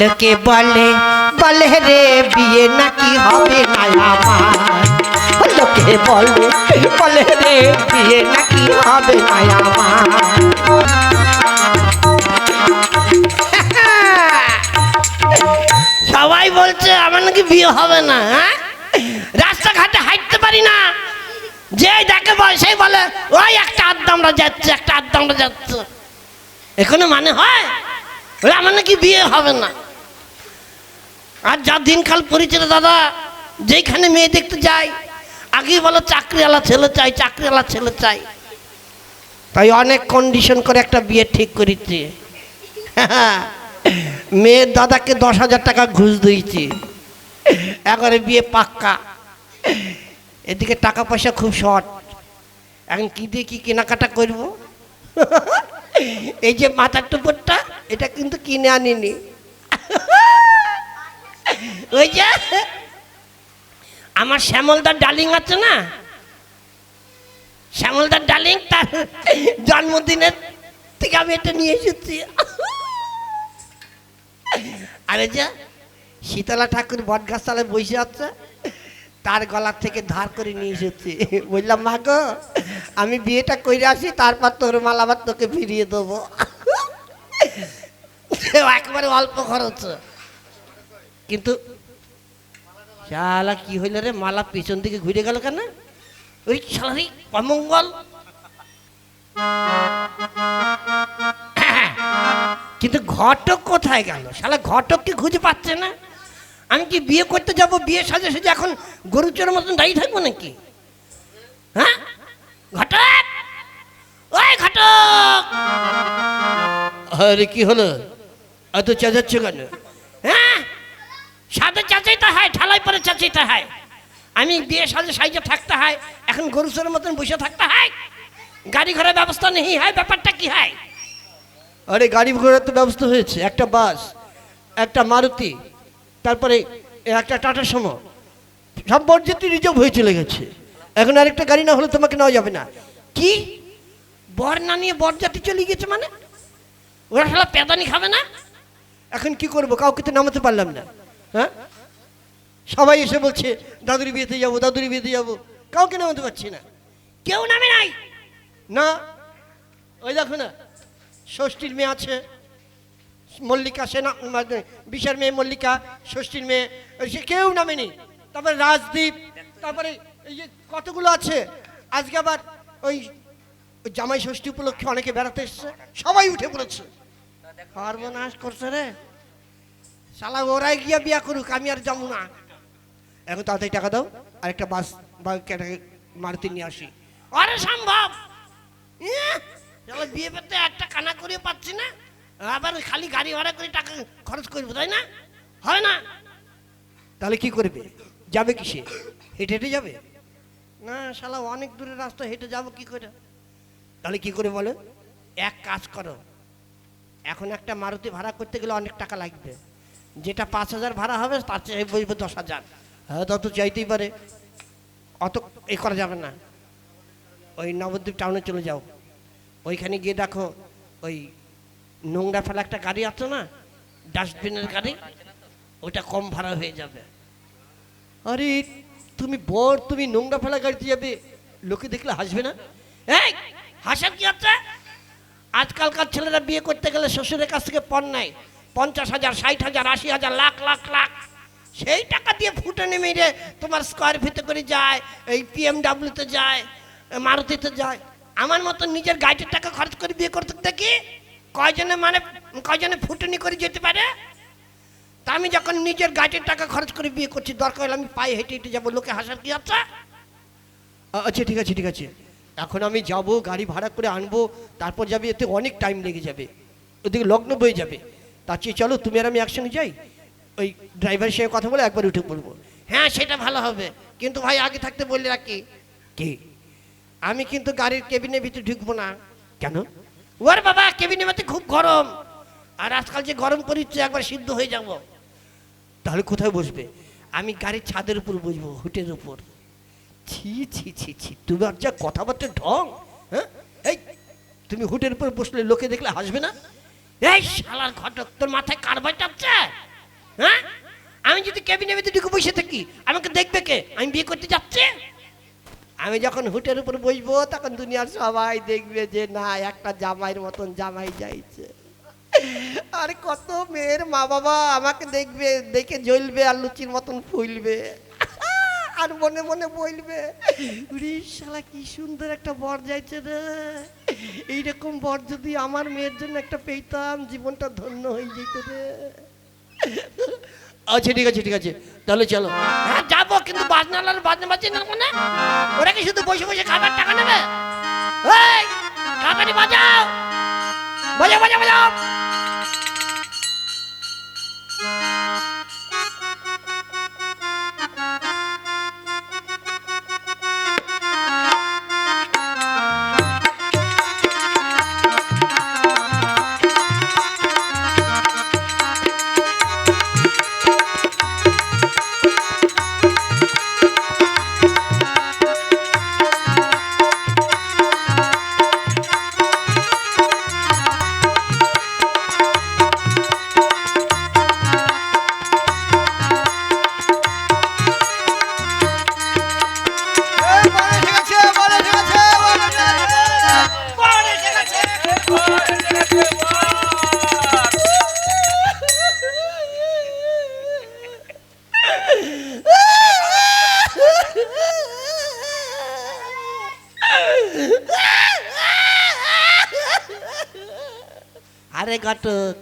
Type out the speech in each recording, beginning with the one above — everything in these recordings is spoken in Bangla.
লোকে বলে বলে রে বিয়ে নাকি হবে না আমার, লোকে বলে বলে রে বিয়ে নাকি হবে না আমার। সবাই বলছে আমার নাকি বিয়ে হবে না। হ্যাঁ, রাস্তাঘাটে হাঁটতে পারি না, যে দেখে সেই বলে ওই একটা আড্ডা আমরা যাচ্ছে, একটা আড্ডা আমরা যাচ্ছে। এখনো মানে হয় আমার নাকি বিয়ে হবে না। আর যা দিনকাল পড়েছে দাদা, যেখানে মেয়ে দেখতে যাই আগেই বলো চাকরিওয়ালা ছেলে চাই, চাকরিওয়ালা ছেলে চাই। তাই অনেক কন্ডিশন করে একটা বিয়ে ঠিক করেছি। মেয়ের দাদাকে 10,000 টাকা ঘুষ দিয়েছি, একবারে বিয়ে পাক্কা। এদিকে টাকা পয়সা খুব শর্ট, এখন কি দিয়ে কি কেনাকাটা করবো। এই যে মাথার টুপুরটা, এটা কিন্তু কিনে আনিনি। ওই যে আমার শ্যামলদার ডার্লিং আছে না, শ্যামলদার ডার্লিং, তার জন্মদিনের থেকে আমি এটা নিয়ে এসেছি। আরে যা শীতলা ঠাকুর বট গাছ তলায় বসে আছে, তার গলার থেকে ধার করে নিয়ে এসেছি। বললাম মা গো, আমি বিয়েটা করে আসি, তারপর তোর মাল আবার তোকে ফিরিয়ে দেবো। একেবারে অল্প খরচ। কিন্তু শালা কি হইল রে, মালা পিছন দিকে ঘুরে গেল কেন? ওই শালারই অমঙ্গল। কিন্তু ঘটক কোথায় গেল? শালা ঘটককে খুঁজে পাচ্ছে না। আমি কি বিয়ে করতে যাব, বিয়ে সাজে সেজে এখন গরুচোরের মতন দাঁড়িয়ে থাকবো নাকি? হ্যাঁ ঘটক, ওই ঘটক। আরে কি হলো, এত চেঁচাচ্ছ কেন? হ্যাঁ, সাথে চাচাইতে হয়, ঠালাই পরে চাচাইতে হয়। আমি বিয়ে সাজে সাইজে থাকতে হয়, এখন গরুচোরের মতন বসে থাকতে হয়। গাড়ি ঘোড়ার ব্যবস্থা নেই হয়, ব্যাপারটা কি হয়? আরে গাড়ি ঘোড়ার তো ব্যবস্থা হয়েছে, একটা বাস, একটা মারুতি, তারপরে একটা টাটা সুমো, সব বরযাত্রী রিজার্ভ হয়ে চলে গেছে। এখন আরেকটা গাড়ি না হলে তোমাকে নেওয়া যাবে না। কি বর না নিয়ে বরযাত্রী চলে গেছে মানে? ওরা শালা পেদানি খাবে না? এখন কি করবো, কাউকে তো নামাতে পারলাম না। হ্যাঁ, সবাই এসে বলছে দাদুর বিয়েতে যাবো, দাদুর বিয়েতে যাবো, কাউকে নামাতে পারছি না। কেউ নামে নাই না। ওই দেখো না, ষষ্ঠীর মেয়ে আছে মল্লিকা, সে না বিশার মেয়ে মল্লিকা, ষষ্ঠীর মেয়ে, সে কেউ নামেনি। তারপরে রাজদীপ, তারপরে এই যে কতগুলো আছে। আজকে আবার ওই জামাই ষষ্ঠী উপলক্ষে অনেকে বেড়াতে এসছে, সবাই উঠে পড়েছে। সর্বনাশ করছে রে শালা, ওরাই গিয়া বিয়া করুক, আমি আর যাবো না। এখন তাড়াতাড়ি টাকা দাও, আর একটা বাস বা মারুতি নিয়ে আসি। আরে সম্ভব, বিয়ে পেতে একটা কানা করে পাচ্ছি না, আবার খালি গাড়ি ভাড়া করে টাকা খরচ করবো, তাই না? হয় না। তাহলে কি করবে, যাবে কিসে? হেঁটে হেঁটে যাবে না? শালা অনেক দূরের রাস্তা, হেঁটে যাবো কি করে? তাহলে কি করে বলো? এক কাজ করো, এখন একটা মারুতি ভাড়া করতে গেলে অনেক টাকা লাগবে। যেটা 5,000 ভাড়া হবে তার চেয়ে বলবো 10,000। হ্যাঁ, তত চাইতেই পারে, অত এ করা যাবে না। ওই নবদ্বীপ টাউনে চলে যাও, ওইখানে গিয়ে দেখো ওই নোংরা ফেলা একটা গাড়ি আছে না, ডাস্টবিনের গাড়ি, ওটা কম ভাড়া হয়ে যাবে। আরে তুমি বর, তুমি নোংরা ফেলা গাড়িতে যাবে, লোকে দেখলে হাসবে না? এই হাসার কি আছে? আজকালকার ছেলেরা বিয়ে করতে গেলে শ্বশুরের কাছ থেকে পণ নেয় 50,000, 60,000, 80,000, লাখ লাখ লাখ। সেই টাকা দিয়ে ফুটে মেরে তোমার স্কোয়ার ফিতে করে যায়, এই PMWতে যায়, মারুতিতে যায়। আমার মতো নিজের গাড়ির টাকা খরচ করে বিয়ে করতে দেখি কয়জনে ফুটনি করে যেতে পারে? তা আমি যখন নিজের গাড়ির টাকা খরচ করে বিয়ে করছি, দরকার হলে আমি পায়ে হেঁটে হেঁটে যাবো, লোকে হাসার কি আছে? আচ্ছা ঠিক আছে, ঠিক আছে, এখন আমি যাব, গাড়ি ভাড়া করে আনবো, তারপর যাবে, এতে অনেক টাইম লেগে যাবে, ওদিকে লগ্ন বয়ে যাবে। তার চেয়ে চলো তুমি আর আমি একসঙ্গে যাই, ওই ড্রাইভারের সঙ্গে কথা বলে একবার উঠে পড়বো। হ্যাঁ সেটা ভালো হবে, কিন্তু ভাই আগে থাকতে বললে রাখি কি, আমি কিন্তু গাড়ির কেবিনের ভিতরে ঢুকবো না। কেন? ওর বাবা, কেবিনের মধ্যে খুব গরম, আর আজকাল যে গরম পড়ছে একবার সিদ্ধ হয়ে যাব। তাহলে কোথায় বসবে? আমি গাড়ির ছাদের উপর বসবো, হুটের উপর। ছি ছি ছি ছি, তুমি আর যা কথাবার্তা ঢং। হ্যাঁ, এই তুমি হুটের উপর বসলে লোকে দেখলে হাসবে না? এই শালার ঘটক, তোর মাথায় কারবার চাপছে? হ্যাঁ, আমি যদি কেবিনের ভিতরে ঢুকে বসে থাকি আমাকে দেখবে কে? আমি বিয়ে করতে যাচ্ছি। আমি যখন হুটের উপর বসবো তখন দুনিয়ার সবাই দেখবে যে না, একটা জামাইয়ের মতন জামাই যাইছে। আর কত মেয়ের মা বাবা আমাকে দেখবে, দেখে জ্বলবে আর লুচির মতন ফুলবে, আর মনে মনে বলবে উরে শালা কি সুন্দর একটা বর যাইছে রে, এইরকম বর যদি আমার মেয়ের জন্য একটা পেতাম জীবনটা ধন্য হয়ে যেত রে। আচ্ছা ঠিক আছে, ঠিক আছে, তাহলে চলো। হ্যাঁ যাবো, কিন্তু বাজনালার বাজনা বাজছে না মনে, ওরা কি শুধু বসে বসে খাবার টাকা নেবে? এই টাকাটি বাজাও, বাজাও বাজাও বাজাও। আরে ঘটক,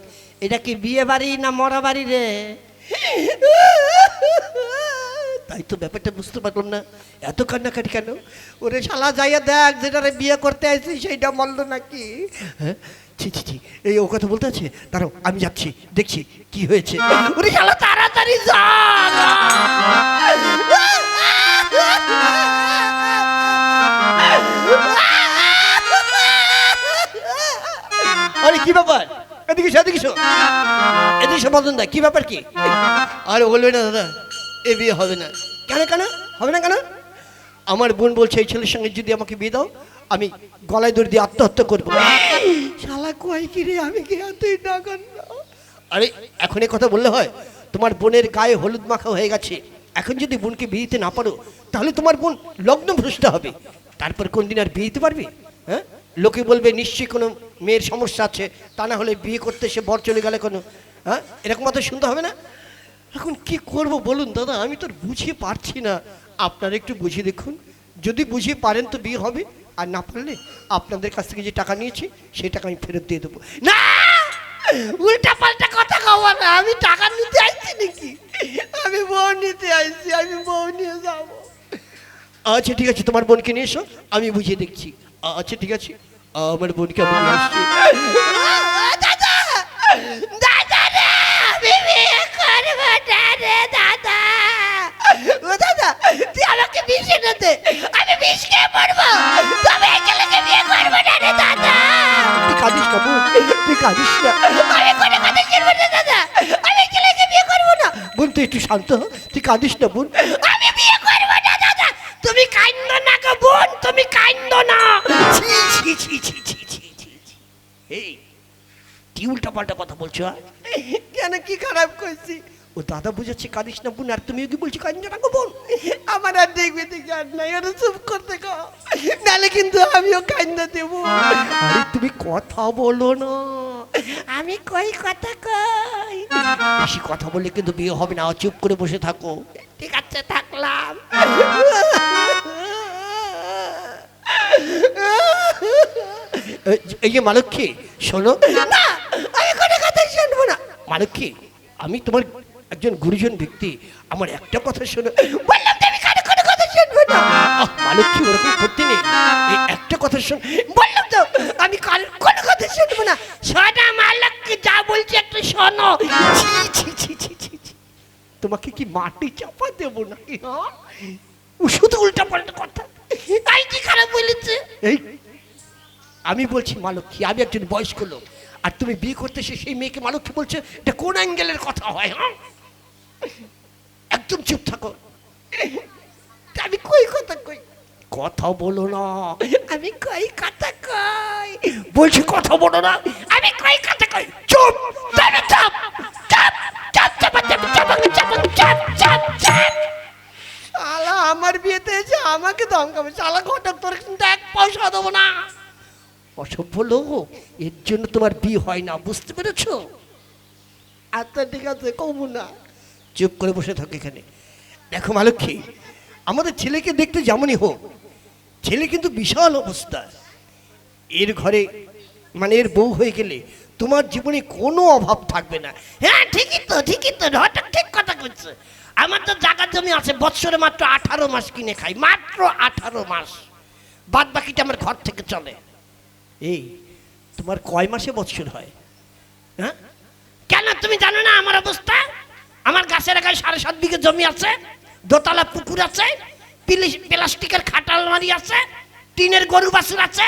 এটা কি বিয়ে বাড়ি না মরা বাড়ি রে? তাই তো ব্যাপারটা বুঝতে পারলাম না, এত কান্নাকাটি কেন? ওরে শালা যাইয়া দেখ, যেটারে বিয়ে করতে আসছি সেইটা মন্দ নাকি? হ্যাঁ ছি ছি ছি, এই ও কথা বলতে আছে, দাঁড়াও আমি যাচ্ছি, দেখছি কি হয়েছে। ওরে শালা তাড়াতাড়ি যা। আরে কি ব্যাপার? এদিকে এদিকে এদিকে বলুন দা, কি ব্যাপার কি? আরে বলবে না দাদা, এ বিয়ে হবে না। কেন কেন হবে না কেন? আমার বোন বলছে এই ছেলের সঙ্গে যদি আমাকে বিয়ে দাও আমি গলায় দড়ি দিয়ে আত্মহত্যা করবো। শালা কয় কি রে, আমি কি এতই নাগান না? আরে এখন এই কথা বললে হয়? তোমার বোনের গায়ে হলুদ মাখা হয়ে গেছে, এখন যদি বোনকে বিয়ে দিতে না পারো তাহলে তোমার বোন লগ্ন ভ্রষ্ট হবে, তারপর কোন দিন আর বিয়ে দিতে পারবে? হ্যাঁ, লোকে বলবে নিশ্চয়ই কোনো মেয়ের সমস্যা আছে, তা না হলে বিয়ে করতে সে বর চলে গেলে কোনো, হ্যাঁ এরকম মতো শুনতে হবে না? এখন কি করব বলুন দাদা, আমি তো বুঝিয়ে পারছি না, আপনারা একটু বুঝিয়ে দেখুন, যদি বুঝিয়ে পারেন তো বিয়ে হবে, আর না পারলে আপনাদের কাছ থেকে যে টাকা নিয়েছি সেই টাকা আমি ফেরত দিয়ে দেবো। না, উল্টা পাল্টা কথা কব না, আমি টাকা নিতে আসছি নাকি? আমি বউ নিতে আসছি, আমি বউ নিয়ে যাবো। আচ্ছা ঠিক আছে, তোমার বোনকে নিয়ে এসো, আমি বুঝিয়ে দেখছি। আচ্ছা ঠিক আছে, আমার বোনকে আমি নিয়ে আসছি। দাদা দাদা রে, আমি বিয়ে করবো না রে দাদা। ও দাদা, তুই আমাকে বিষ এনে দে, আমি বিষ খেয়ে মরবো, তবে এই ছেলেকে বিয়ে করবো না রে দাদা। তুই কাঁদিস না বোন, তুই কাঁদিস না, আমি কোনো কথা শুনবো না দাদা, আমি ছেলেকে বিয়ে করবো না। বোন তুই একটু শান্ত হ, তুই কাঁদিস না বোন, আমি বিয়ে করবো না দাদা। তুমি কাঁদো না গো বোন, তুমি কাঁদো না। ছি ছি ছি ছি ছি ছি ছি। এই কি উল্টা পাল্টা কথা বলছো? কেন কি খারাপ করছি? ও দাদা বুঝাচ্ছে কাঁদিস না বোন, আর তুমি কি বলছো কাঁদিস না গো বোন? আমার আর দেখবে দেখে আর নাই, আর চুপ করতে গো, নালে কিন্তু আমিও কান্দা দেবো। আরে তুমি কথা বলো না, আমি কই কথা কই, বেশি কথা বললে কিন্তু বিয়ে হবে না, চুপ করে বসে থাকো। ঠিক আছে থাকলাম। এই যে মালক্ষী শোনো না, আমি কোনো কথা শুনবো না। মালক্ষী, আমি তোমার একজন গুরুজন ব্যক্তি, আমার একটা কথা শোনো। বললাম তো আমি কোনো কথা শুনবো না। মালক্ষী ওরকম করতে নেই, এই একটা কথা শোন। বললাম তো আমি কোনো কথা শুনবো না। শোনা মালক্ষী, যা বলছি একটু শোনো। ছি ছি ছি ছি ছি ছি, তোমাকে কি মাটি চাপা দেবো নাকি? হ্যাঁ, শুধু উল্টা পাল্টা কথা। তাই কি খারাপ বলেছে? এই আমি বলছি মালক্ষী, আমি একজন বয়স্ক লোক, আর তুমি বিয়ে করতে এসে সেই মেয়েকে মালক্ষী বলছে, এটা কোন অ্যাঙ্গেলের কথা হয়? হ্যাঁ, একদম চুপ থাকো। আমি কই কথা কই, কথা বলো না। আমি কই কথা কই, বলছি কথা বলো না। আমি কই কথা কই চুপ তুমি চুপ চুপ চুপ চুপ চুপ চুপ চুপ চুপ চুপ শালা আমার বিয়েতে এসে আমাকে ধমকাবে শালা ঘটক তোর কিন্তু এক পয়সা দেবো না অসভ্য লোক এর জন্য তোমার বিয়ে হয় না বুঝতে পেরেছো আচ্ছা ঠিক আছে কমু না চুপ করে বসে থাকো এখানে দেখো মালক্ষী আমাদের ছেলেকে দেখতে যেমনই হোক ছেলে কিন্তু বিশাল অবস্থা এর ঘরে মানে এর বউ হয়ে গেলে তোমার জীবনে কোনো অভাব থাকবে না হ্যাঁ ঠিকই তো হঠাৎ ঠিক কথা বলছে আমার তো জায়গা জমি আছে বৎসরে মাত্র 18 মাস কিনে খাই মাত্র 18 মাস বাদ বাকিটা আমার ঘর থেকে চলে এই তোমার কয় মাসে বৎসর হয় হ্যাঁ কেন তুমি জানো না আমার অবস্থা আমার গাছের গায়ে 7.5 বিঘে জমি আছে দোতলা পুকুর আছে প্লাস্টিকের খাট আলমারি আছে টিনের গরু বাছুর আছে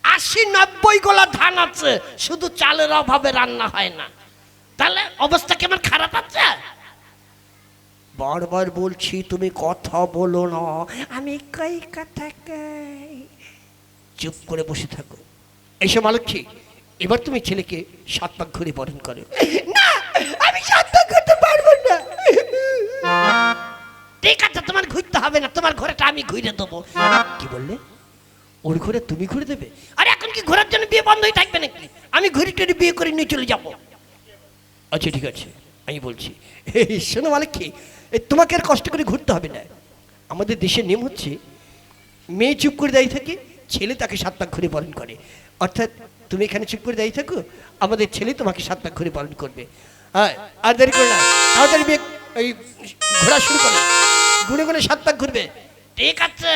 80-90 গোলা ধান আছে শুধু চালের অভাবে রান্না হয় না তাহলে অবস্থা কেমন খারাপ আছে বারবার বলছি তুমি কথা বলো না আমি কই কথা কই চুপ করে বসে থাকো এসে মালক্ষী এবার তুমি ছেলেকে 7 পাক ঘুরে বরণ করো না আমি 7 পাক ঘুরতে পারবো না ঠিক আছে তোমার ঘুরতে হবে না তোমার ঘরেটা আমি ঘুরে দেবো কি বললে ওর ঘরে তুমি ঘুরে দেবে আরে এখন কি ঘোরার জন্য বিয়ে বন্ধ হয়ে থাকবে নাকি আমি ঘুরে টুরে বিয়ে করে নিয়ে চলে যাবো আচ্ছা ঠিক আছে আমি বলছি শোনো মালক্ষী তোমাকে আর কষ্ট করে ঘুরতে হবে না আমাদের দেশের নিয়ম হচ্ছে মেয়ে চুপ করে দাঁড়িয়ে থাকে ছেলে তাকে 7 পাক ঘুরে বরণ করে অর্থাৎ তুমি এখানে চুপ করে দাঁড়িয়ে থাকো আমাদের ছেলে তোমাকে 7 পাক ঘুরে পালন করবে হ্যাঁ আর দেরি করো না তাড়াতাড়ি এই ঘোরা শুরু করো গুনে গুনে 7 পাক ঘুরবে ঠিক আছে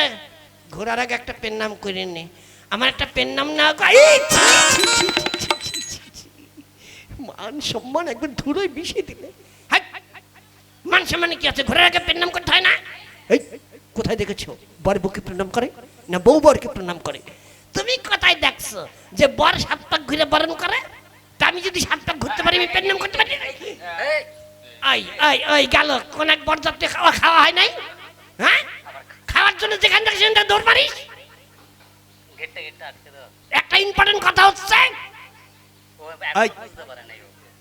ঘোরার আগে একটা পেন নাম করে নে আমার একটা পেন নাম না মান সম্মান একবার ধুলোয় মিশিয়ে দিলে মান সম্মানে কি আছে ঘোরার আগে পেন নাম করতে হয় না এই কোথায় দেখেছো বর বউকে প্রণাম করে না বউ বরকে প্রণাম করে তুমি কোথায় দেখছো যে বর 7 পাক ঘুরে বরণ করে তা আমি যদি 7 পাক ঘুরতে পারি আমি পেন নাম করতে পারি ওই গেল কোন এক বরযাত্রী খাওয়া হয় নাই হ্যাঁ খাওয়ার জন্য যেখান থেকে সেখান থেকে দৌড় মারিস একটা ইম্পর্টেন্ট কথা হচ্ছে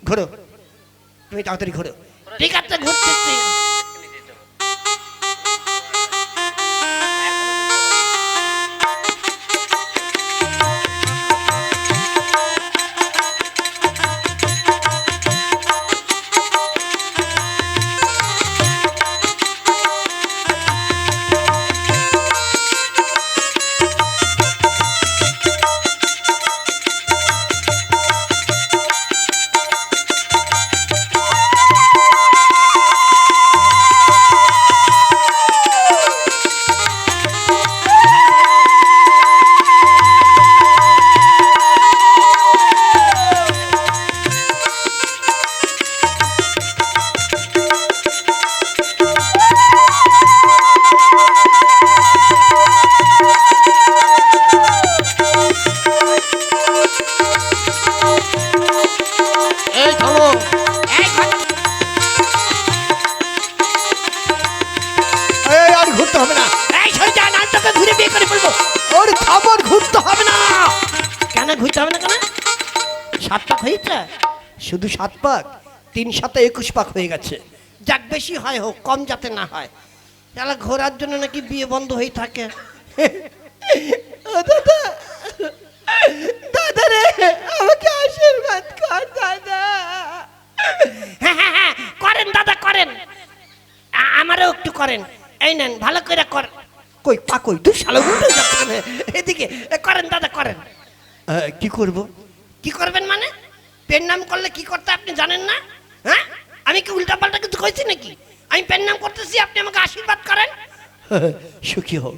ঘোরো তুমি তাড়াতাড়ি ঘোরো ঠিক আছে ঘুরতেছি শুধু 7 পাক 3 7 21 পাক হয়ে গেছে যাক বেশি হয় হোক কম যাতে না হয় তাহলে ঘোরার জন্য নাকি বিয়ে বন্ধ হয়ে থাকে দাদা দাদা রে আমাকে আশীর্বাদ কর দাদা হ্যাঁ করেন দাদা করেন আমারও একটু করেন এই নেন ভালো করে কর কই পা কই তুই শালা উল্টে যাচ্ছে না এদিকে করেন দাদা করেন কি করব কি করবেন মানে পেন নাম করলে কি করতে আপনি জানেন না হ্যাঁ আমি কি উল্টা পাল্টা কিছু কইছি নাকি আমি পেন নাম করতেছি আপনি আমাকে আশীর্বাদ করেন সুখী হও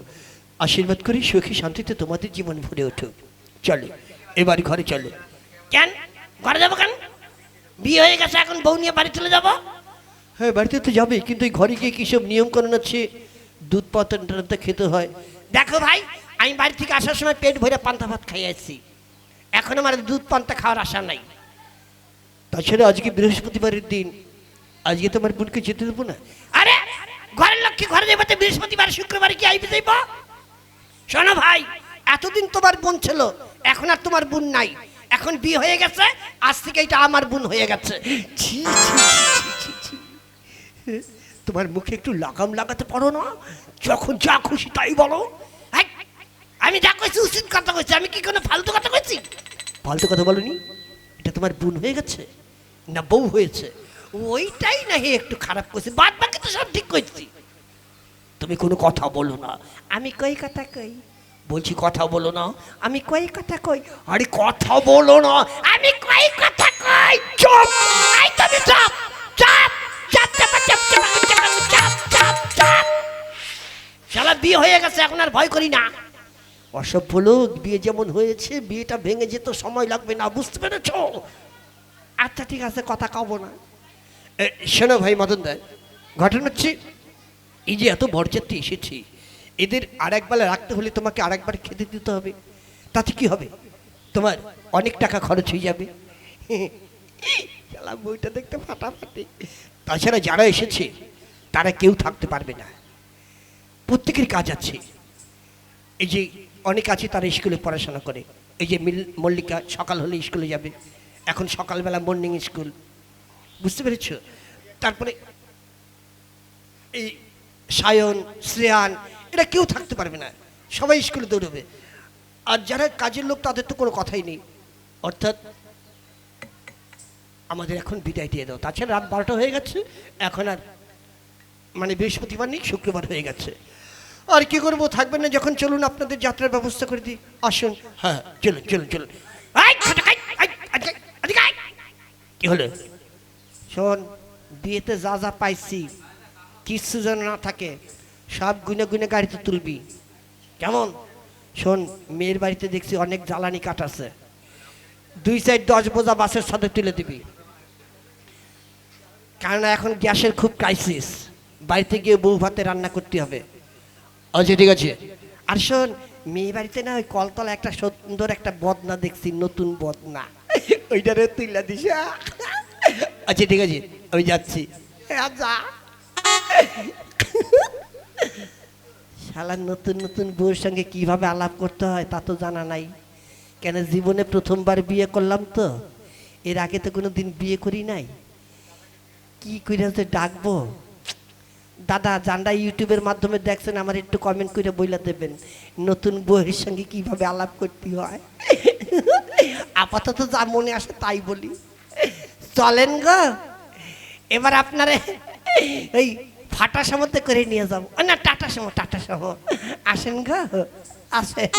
আশীর্বাদ করি সুখী শান্তিতে তোমাদের জীবন ভরে উঠুক চলো এবার ঘরে চলো কেন ঘরে যাবো কেন বিয়ে হয়ে গেছে এখন বউ নিয়ে বাড়ি চলে যাবো হ্যাঁ বাড়িতে তো যাবে কিন্তু এই ঘরে গিয়ে কিসব নিয়ম কানুন আছে দুধ পাতা খেতে হয় দেখো ভাই আমি বাড়ি থেকে আসার সময় পেট ভরে পান্তা ভাত খাইয়ে আসছি এখন আমার দুধ পান্তা খাওয়ার আশা নাই তাছাড়া আজকে বৃহস্পতিবারের দিন আজকে তোমার বোনকে যেতে দেবো না আরে ঘরের লক্ষ্মী ঘরে যাবো বৃহস্পতিবার শুক্রবার কি আইবি যাইব শোনো ভাই এতদিন তোমার বোন ছিল এখন আর তোমার বোন নাই এখন বিয়ে হয়ে গেছে, আজ থেকে এটা আমার বোন হয়ে গেছে। ছি, ছি, ছি, ছি, ছি, ছি। তোমার মুখে একটু লাগাম লাগাতে পারো না? যখন যা খুশি তাই বলো। এই, আমি যা কইছি উচিত কথা কইছি, আমি কি কোনো ফালতু কথা কইছি? ফালতু কথা বলনি। এটা তোমার বোন হয়ে গেছে না বউ হয়েছে, ওইটাই না হে একটু খারাপ করছে, বাদ বাকি তো সব ঠিক করছি। তুমি কোনো কথা বলো না। আমি কই কথা কই? বলছি কথা বলো না। আমি কই কথা কই? আরে কথা বলো না। আমি কই কথা কই? চুপ। আই তুমি চুপ। চুপ। চুপ চুপ চুপ চুপ চুপ চুপ চুপ চুপ। শালা বিয়ে হয়ে গেছে, এখন আর ভয় করি না। অসভ্য লোক, বিয়ে যেমন হয়েছে বিয়েটা ভেঙে যেতে সময় লাগবে না, বুঝতে পেরেছ? আচ্ছা ঠিক আছে, কথা কব না। শোনো ভাই মদন দা, ঘটনা হচ্ছে এই যে এত বরযাত্রী এসেছি, এদের আরেক বেলা রাখতে হলে তোমাকে আরেকবার খেতে দিতে হবে। তাতে কি হবে? তোমার অনেক টাকা খরচ হয়ে যাবে। বইটা দেখতে ফাটাফাটি। তাছাড়া যারা এসেছে তারা কেউ থাকতে পারবে না, প্রত্যেকের কাজ আছে। এই যে অনেক আছে তারা স্কুলে পড়াশোনা করে। এই যে মল্লিকা সকাল হলে স্কুলে যাবে, এখন সকালবেলা মর্নিং স্কুল, বুঝতে পেরেছ? তারপরে এই সায়ন, শ্রেয়ান, এরা কেউ থাকতে পারবে না, সবাই স্কুলে দৌড়বে। আর যারা কাজের লোক তাদের তো কোনো কথাই নেই। অর্থাৎ আমাদের এখন বিদায় দিয়ে দাও। তাছাড়া রাত 12টা হয়ে গেছে, এখন আর মানে বৃহস্পতিবার নেই, শুক্রবার হয়ে গেছে। আর কি করবো, থাকবেন না যখন, চলুন আপনাদের যাত্রার ব্যবস্থা করে দিই। আসুন। হ্যাঁ চলুন চলুন চলুন। কি হলো? শোন, বিয়েতে যা যা পাইছি কিচ্ছু যেন না থাকে, সব গুনে গুনে গাড়িতে তুলবি, কেমন? শোন, মেয়ের বাড়িতে দেখছি অনেক জ্বালানি কাঠ আছে, 2-4-10 বোঝা বাসের সাথে তুলে দিবি, কারণ এখন গ্যাসের খুব ক্রাইসিস, বাড়িতে গিয়ে বউ ভাতে রান্না করতে হবে। আচ্ছা ঠিক আছে। আর শোন, মেয়ে বাড়িতে না ওই কলতলা একটা সুন্দর একটা বদনা দেখছি, নতুন বদনা, ওইটারে তুইলা দিস। আচ্ছা ঠিক আছে, আমি যাচ্ছি। যা। শালা নতুন নতুন বউয়ের সঙ্গে কিভাবে আলাপ করতে হয় তা তো জানা নাই, কেন জীবনে প্রথমবার বিয়ে করলাম তো, এর আগে তো কোনো দিন বিয়ে করি নাই। কি করে ডাকবো? দাদা জানরা ইউটিউবের মাধ্যমে দেখছেন, আমার একটু কমেন্ট করে বইলা দেবেন নতুন বউয়ের সঙ্গে কিভাবে আলাপ করতে হয়। আপাতত যা মনে আসে তাই বলি। চলেন গো, এবার আপনারা এই ফাটা সমুদ্রে করে নিয়ে যাবো, না টাটা সমো, টাটা সমো। আসেন গো, আসেন।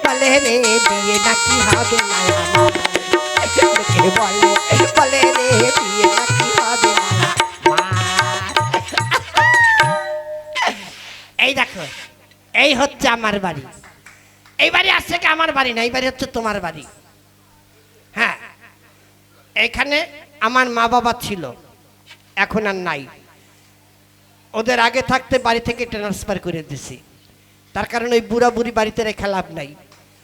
বলে রে বিয়ে নাকি হবে না, বলে রে বিয়ে নাকি হবে না। এই দেখো, এই হচ্ছে আমার বাড়ি। এই বাড়ি আসছে কি আমার বাড়ি না, এই বাড়ি হচ্ছে তোমার বাড়ি। হ্যাঁ, এখানে আমার মা বাবা ছিল, এখন আর নাই। ওদের আগে থাকতে বাড়ি থেকে ট্রান্সফার করে দিছি, তার কারণে ওই বুড়া বুড়ি বাড়িতে রেখে লাভ নাই।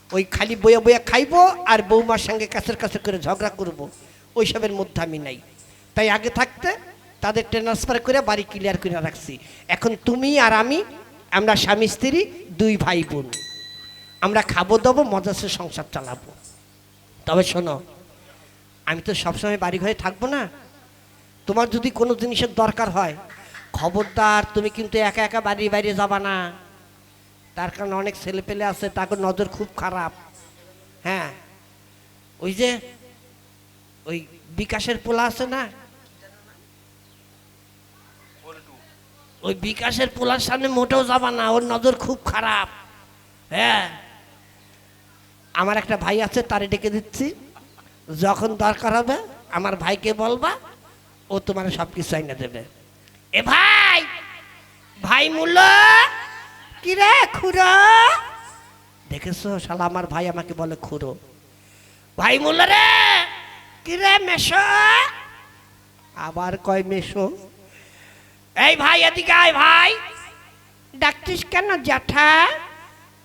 ওই খালি বইয়া বইয়া খাইবো আর বৌমার সঙ্গে কাছের কাছে করে ঝগড়া করব, ওইসবের মধ্যে আমি নাই। তাই আগে থাকতে তাদের ট্রান্সফার করে বাড়ি ক্লিয়ার করে রাখছি। এখন তুমি আর আমি, আমরা স্বামী স্ত্রী 2 ভাই বোন, আমরা খাবো দাবো, মজাসে সংসার চালাবো। তবে শোনো, আমি তো সবসময় বাড়ি ঘরে থাকবো না, তোমার যদি কোনো জিনিসের দরকার হয় খবরদার তুমি কিন্তু একা একা বাড়ির বাইরে যাবা না, তার কারণ অনেক ছেলে পেলে আছে, তাকে নজর খুব খারাপ। হ্যাঁ, ওই যে ওই বিকাশের পোলা আছে না, ওই বিকাশের পোলার সামনে মোটেও যাবা না, ওর নজর খুব খারাপ। হ্যাঁ, আমার একটা ভাই আছে, তারে ডেকে দিচ্ছি, যখন দরকার হবে আমার ভাইকে বলবা, ও তোমার সব কিছু আইনা দেবে। এ ভাই, ভাই মূল্য কি রে খুড়ো, দেখেছো শালা আমার ভাই আমাকে বলে খুড়ো। ভাই মূল্য রে, কি রে মেশো, আবার কয় মেশো। এই ভাই এদিকে আয়, ভাই ডাকতিস কেন জ্যাঠা?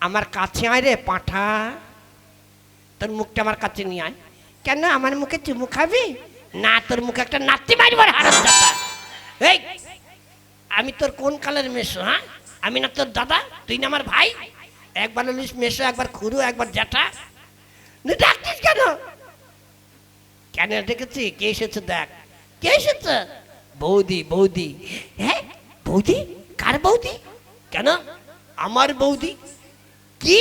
আমার কাছে আয় রে পাঁঠা, তোর মুখটা আমার কাছে নিয়ে আয়। কেন আমার মুখে চুমু খাবি? না, তোর মুখে একটা নাতি মারবার হারামজাদা। এই আমি তোর কোন কালের মেশো? হ্যাঁ, আমি না তোর দাদা, তুই না আমার ভাই। একবার বলিস মেশো, একবার খুড়ো, একবার জ্যাঠা। ডাকছিস কেন? কেন ডেকেছি? কে এসেছে দেখ, কে এসেছে? বৌদি। বৌদি? হ্যাঁ বৌদি? কার বৌদি? কেন আমার বৌদি? কি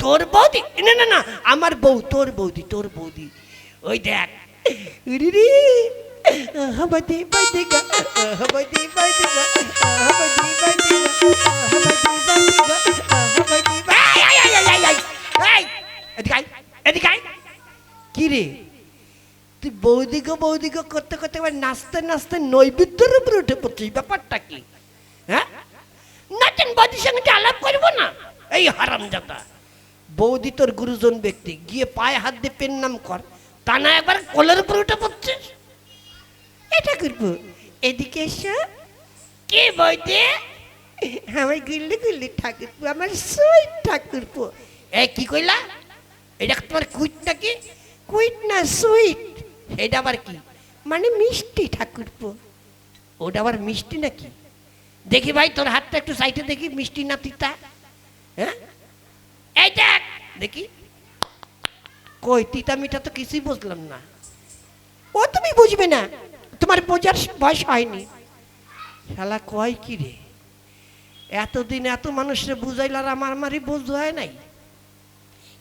তোর বৌদি? না না না, আমার বউ, তোর বৌদি, তোর বৌদি। ওই দেখ, কি রে তুই বৌদিগো বৌদিগো করতে করতে এবার নাচতে নাচতে নৈবেদ্যের উপরে উঠে পড়ছিস, ব্যাপারটা কি? হ্যাঁ, নাচেন বৌদির সঙ্গে আলাপ করবো না? এই হারামজাদা, বৌদি তোর গুরুজন ব্যক্তি, গিয়ে পায়ে হাত দিয়ে পেন নাম কর, তা না একবার কোলের উপরে উঠে পড়ছিস। এটা করবো, এদিকে এসো। কি বৌদি? আমার গুল্লি গুল্লি ঠাকুরপো, আমার সুইট ঠাকুরপো। এই কি কইলা? এটা তোমার কুইট নাকি? কুইট না, সুইট। এটা আবার কি? মানে মিষ্টি ঠাকুরপো। ওটা আবার মিষ্টি নাকি? দেখি ভাই তোর হাতটা একটু সাইডে দেখি, মিষ্টি না তিতা? হ্যাঁ, এই দেখ দেখি। কই তিতা মিঠা তো কিছুই বুঝলাম না। ও তুমি বুঝবে না, তোমার বোঝার বয়স হয়নি। শালা কয় কি রে, এতদিন এত মানুষের বুঝাইল আর আমার আমারই বোঝা হয় নাই।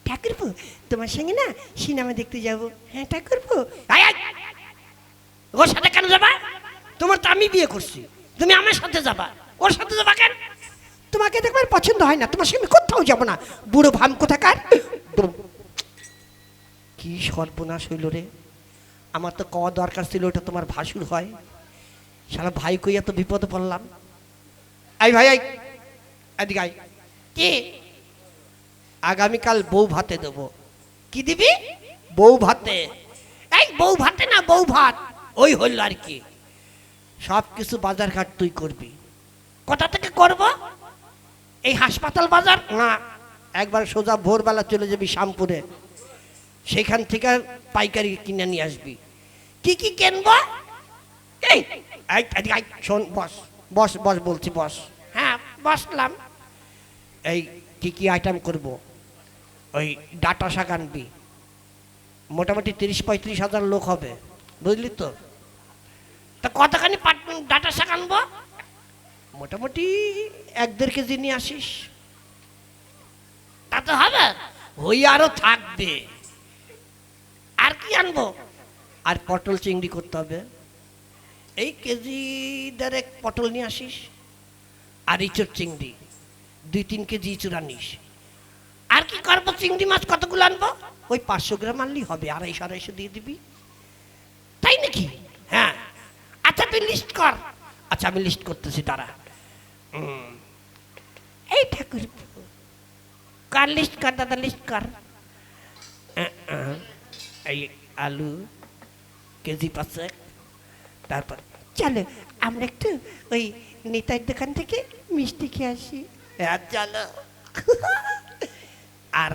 ঠাকুরপো তোমার সঙ্গে না সিনেমা দেখতে যাবো। হ্যাঁ ঠাকুরপো। ওর সাথে কেন যাবা? তোমার তো আমি বিয়ে করছি, তুমি আমার সাথে যাবা, ওর সাথে যাবা কেন? তোমাকে দেখবার পছন্দ হয় না, তোমার সঙ্গে কোথাও যাবো না। বুড়ো ভাম কোথাকার। কি সর্বনাশ হইল রে, আমার তো কওয়া দরকার ছিল ওটা তোমার ভাসুর হয়। সারা ভাই কইয়া তো বিপদে পড়লাম। এই ভাই এদিকে আয়। কি? আগামীকাল বউ ভাতে দেব। কি দিবি? বউ ভাতে। এই বউ ভাতে না, বউ ভাত, ওই হইল আর কি। সব কিছু বাজার ঘাট তুই করবি। কোথা থেকে করব? এই হাসপাতাল বাজার না, একবার সোজা ভোরবেলা চলে যাবি শ্যামপুরে, সেখান থেকে পাইকারি কিনে নিয়ে আসবি। কি কি কিনবো? এই শোন, বস বস বস বলছি, বস। হ্যাঁ বসলাম। এই কি কি আইটেম করব? ওই ডাটা শাক আনবি, মোটামুটি 30-35 হাজার লোক হবে, বুঝলি তো? তা কতখানি ডাটা শাক আনবো? মোটামুটি 1-1.5 কেজি নিয়ে আসিস। তা তো হবে, ওই আরো থাকবে। আর কি আনবো? আর পটল চিংড়ি করতে হবে, এই কেজি 1.5 পটল নিয়ে আসিস। আর ইঁচড় চিংড়ি 2-3 কেজি ইঁচড় আনিস। আর কি করবো? চিংড়ি মাছ কতগুলো আনবো? ওই 500 গ্রাম আনলেই হবে, 250-250 দিয়ে দিবি। তাই নাকি? হ্যাঁ। আচ্ছা তুই লিস্ট কর। আচ্ছা আমি লিস্ট করতেছি, দাঁড়া। এই ঠাকুর কার লিস্ট কর দাদা, লিস্ট কর। এই আলু কেজি 5, তারপর চলো আমরা একটু ওই নেতার দোকান থেকে মিষ্টি খেয়ে আসি। হ্যাঁ চলো। আর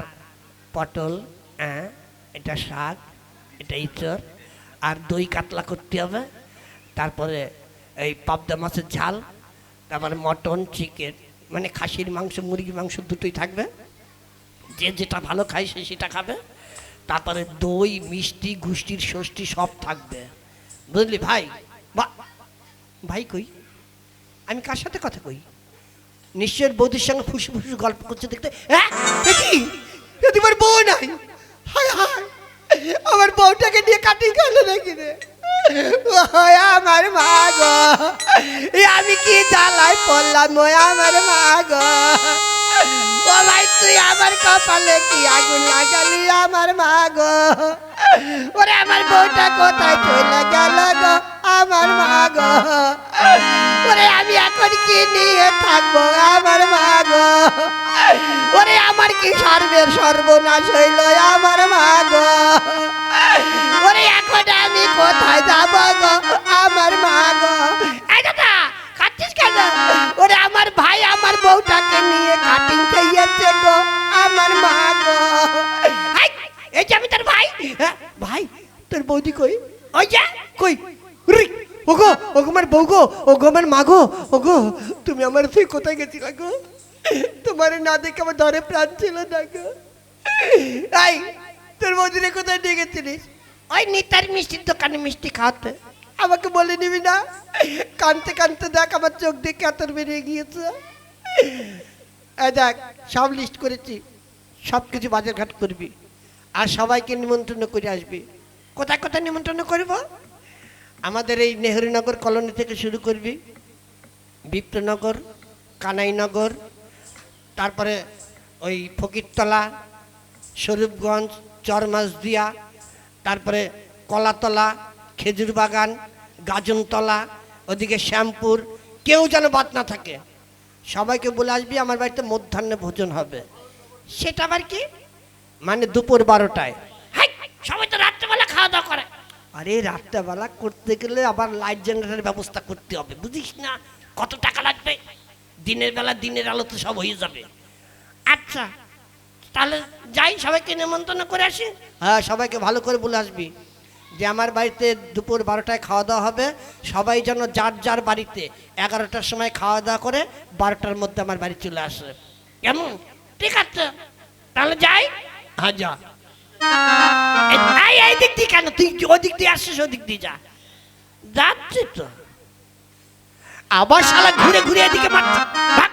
পটল, এটা শাক, এটা ইঁচড়, আর দই কাতলা করতে হবে। তারপরে এই পাবদা মাছের ঝাল, তারপরে মটন, চিকেন, মানে খাসির মাংস, মুরগির মাংস দুটোই থাকবে, যে যেটা ভালো খায় সে সেটা খাবে। তারপরে দই, মিষ্টি, গুষ্টির ষষ্ঠী সব থাকবে, বুঝলি ভাই? ভাই কই? আমি কার সাথে কথা কই? নিশ্চয়ের বৌদির সঙ্গে ফুসু ফুসু গল্প করছে দেখতে। হ্যাঁ তোমার বউ নাই? হায় হায়, আমার বউটাকে নিয়ে কাটিং গেল নাকি রে? আমার মা গো, আমি কি জ্বালায় পড়লাম, আমার মা গো। ও ভাই তুই আমার কপালে কি আগুন লাগালি, আমার মা গো। ওরে আমার বউটা কোথায় চলে গেল গো, আমার মা গো। ওরে আমি এখন কি নিয়ে থাকবো, আমার মা গো। ওরে আমার কি সর্বের সর্বনাশ হইল, আমার মা গো। ওরে এখন আমি কোথায় যাব গো, আমার মা গো। এই দাদা খাচ্ছিস কেন? ওরে আমার ভাই আমার বউটাকে নিয়ে কাটিং খেয়েছে গো, ভাই হ্যাঁ ভাই তোর বৌদি কই ওই যা কই রি, ওগো ওগো আমার বউ গো ওগো আমার মা গো ওগো তুমি আমার তুই কোথায় গেছিলা গো তোমার না দেখে আমার ধরে প্রাণ ছিল না গো এই তোর বৌদিরে কোথায় নিয়ে গেছিলিস ওই নিতার মিষ্টির দোকানে মিষ্টি খাওয়াতে আমাকে বলে নিবি না কানতে কানতে দেখ আমার চোখ দেখে আতর বেরিয়ে গিয়েছে এই দেখ সব লিস্ট করেছি সব কিছু বাজারঘাট করবি আর সবাইকে নিমন্ত্রণ করে আসবি কোথায় কোথায় নিমন্ত্রণ করব আমাদের এই নেহরুনগর কলোনি থেকে শুরু করবি বিপ্রনগর কানাইনগর তারপরে ওই ফকিরতলা স্বরূপগঞ্জ চরমাসদিয়া তারপরে কলাতলা খেজুর বাগান গাজনতলা ওদিকে শ্যামপুর কেউ যেন বাদ না থাকে সবাইকে বলে আসবি আমার বাড়িতে মধ্যাহ্নে ভোজন হবে সেটা আবার কি মানে দুপুর 12টায় সবাই তো রাত্রেবেলা খাওয়া দাওয়া করে আরে রাত্রেবেলা করতে গেলে আবার লাইট জেনারেটরের ব্যবস্থা করতে হবে বুঝিস না কত টাকা লাগবে দিনের বেলা দিনের আলো তো সব হয়ে যাবে আচ্ছা তাহলে যাই সবাইকে নিমন্ত্রণ করে আসি হ্যাঁ সবাইকে ভালো করে বলে আসবি যে আমার বাড়িতে দুপুর 12টায় খাওয়া দাওয়া হবে সবাই যেন যার যার বাড়িতে 11টার সময় খাওয়া দাওয়া করে 12টার মধ্যে আমার বাড়ি চলে আসে কেমন ঠিক আছে তাহলে যাই হ্যাঁ যা এই দিক দিয়ে কেন তুই ওদিক দিয়ে আসছিস ওদিক দিয়ে যা যাচ্ছি তো আবার শালা ঘুরে ঘুরে এদিকে মারছে ভাগ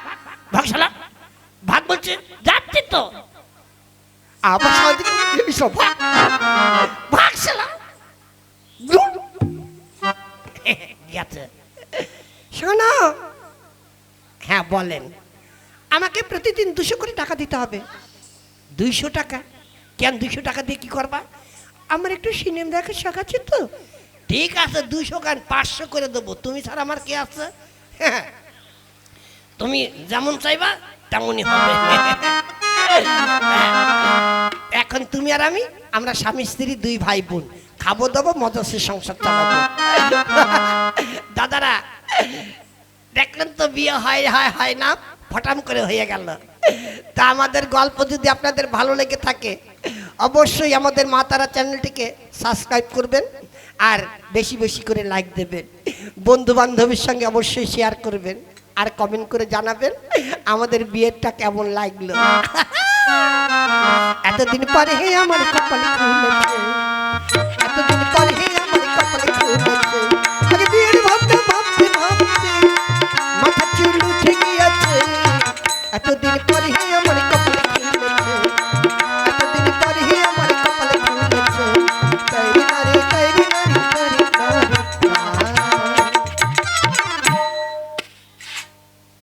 ভাগ শালা ভাগ বলছে যাচ্ছি তো আবার শালা দিকে এসব ভাগ ভাগ শালা গেছে শোনো হ্যাঁ বলেন আমাকে প্রতিদিন 200 করে টাকা দিতে হবে 200 টাকা কেন 200 টাকা দিয়ে কি করবা আমার একটু সিনেমা দেখার শখ আছে তো ঠিক আছে 200 কেন 500 করে দেবো তুমি ছাড়া আমার কে আছে হ্যাঁ তুমি যেমন চাইবা তেমনই হবে এখন তুমি আর আমি আমরা স্বামী স্ত্রী 2 ভাই বোন খাবো দাবো মজা সংসার চালাবো দাদারা দেখলেন তো বিয়ে হয় না ফটাম করে হয়ে গেল তা আমাদের গল্প যদি আপনাদের ভালো লেগে থাকে অবশ্যই আমাদের মা তারা চ্যানেলটিকে সাবস্ক্রাইব করবেন আর বেশি বেশি করে লাইক দেবেন বন্ধু বান্ধবীর সঙ্গে অবশ্যই শেয়ার করবেন আর কমেন্ট করে জানাবেন আমাদের বিয়েটা কেমন লাগলো এতদিন পরে আমার কপালে